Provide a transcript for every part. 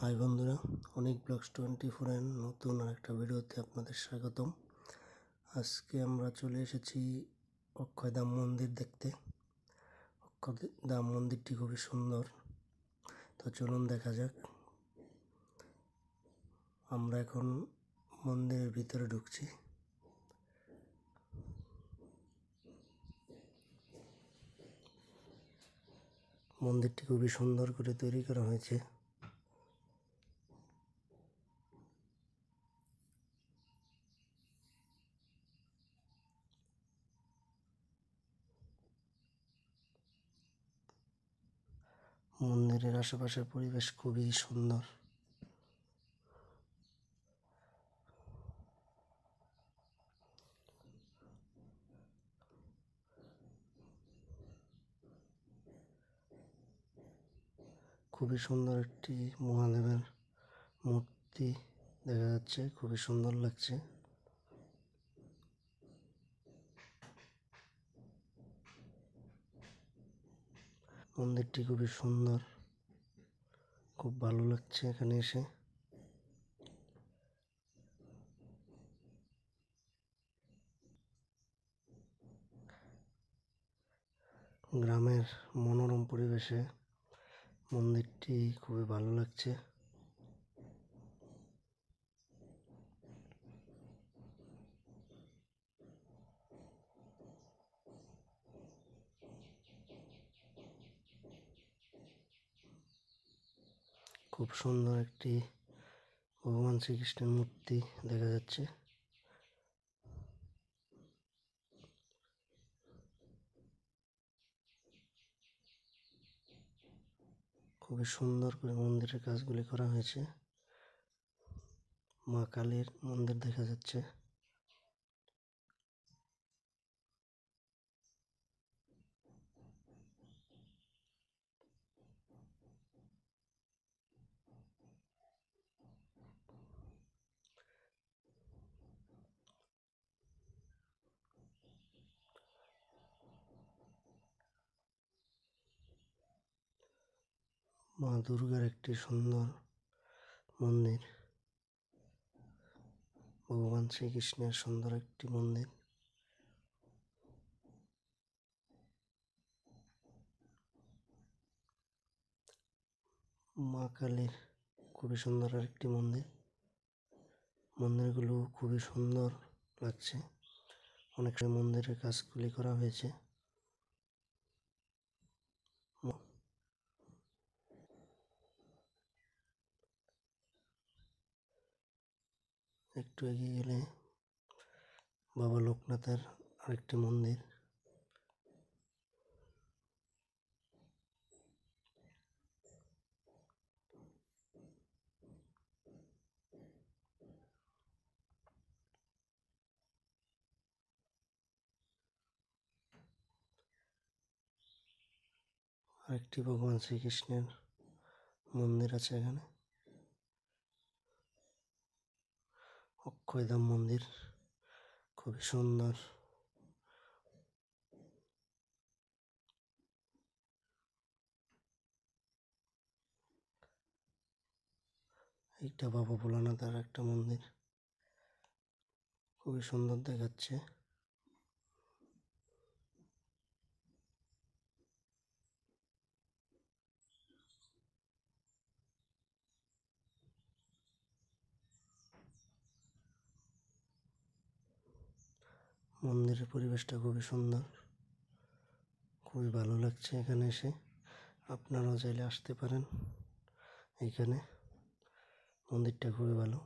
High বন্ধুরা, অনেক blogs 24 এর নতুন আরেকটা ভিডিওতে আপনাদের স্বাগতম। আজকে আমরা চলে এসেছি অক্ষয়ধাম মন্দির দেখতে। অক্ষয়ধাম মন্দিরটি খুবই সুন্দর, তো চলুন দেখা যাক। আমরা এখন মন্দিরের ভিতরে ঢুকছি। মন্দিরটি খুবই সুন্দর করে তৈরি করা হয়েছে। মন্দিরের আশেপাশের পরিবেশ খুবই সুন্দর। খুবই সুন্দর একটি মহাদেবের মূর্তি দেখা যাচ্ছে, খুবই সুন্দর লাগছে। মন্দিরটি খুবই সুন্দর, খুব ভালো লাগছে এখানে এসে। গ্রামের মনোরম পরিবেশে মন্দিরটি খুবই ভালো লাগছে। খুব সুন্দর একটি ভগবান শ্রীকৃষ্ণের মূর্তি দেখা যাচ্ছে। খুবই সুন্দর করে মন্দিরের কাজগুলি করা হয়েছে। মা কালীর মন্দির দেখা যাচ্ছে। মা দুর্গার একটি সুন্দর মন্দির, ভগবান শ্রীকৃষ্ণের সুন্দর একটি মন্দির। মা কালীর খুবই সুন্দর আরেকটি মন্দির। মন্দিরগুলো খুবই সুন্দর লাগছে। অনেক মন্দিরের কাজগুলি করা হয়েছে। একটু এগিয়ে গেলে বাবা লোকনাথের আরেকটি মন্দির। আরেকটি ভগবান শ্রীকৃষ্ণের মন্দির আছে এখানে, অক্ষয়ধাম মন্দির, খুবই সুন্দর। এইটা বাবা ভোলানাথের একটা মন্দির, খুবই সুন্দর দেখাচ্ছে। মন্দিরের পরিবেশটা খুবই সুন্দর, খুবই ভালো লাগছে এখানে এসে। আপনারাও চাইলে আসতে পারেন এইখানে। মন্দিরটা খুবই ভালো।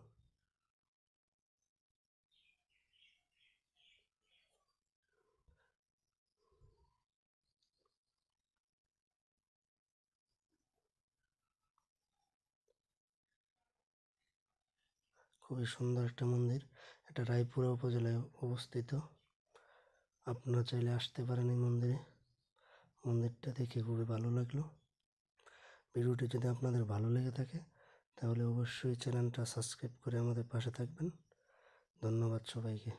খুবই সুন্দর একটা মন্দির। এটা রায়পুরা উপজেলায় অবস্থিত। আপনারা চাইলে আসতে পারেন এই মন্দিরে। মন্দিরটা দেখে খুবই ভালো লাগলো। ভিডিওটি যদি আপনাদের ভালো লেগে থাকে তাহলে অবশ্যই চ্যানেলটা সাবস্ক্রাইব করে আমাদের পাশে থাকবেন। ধন্যবাদ সবাইকে।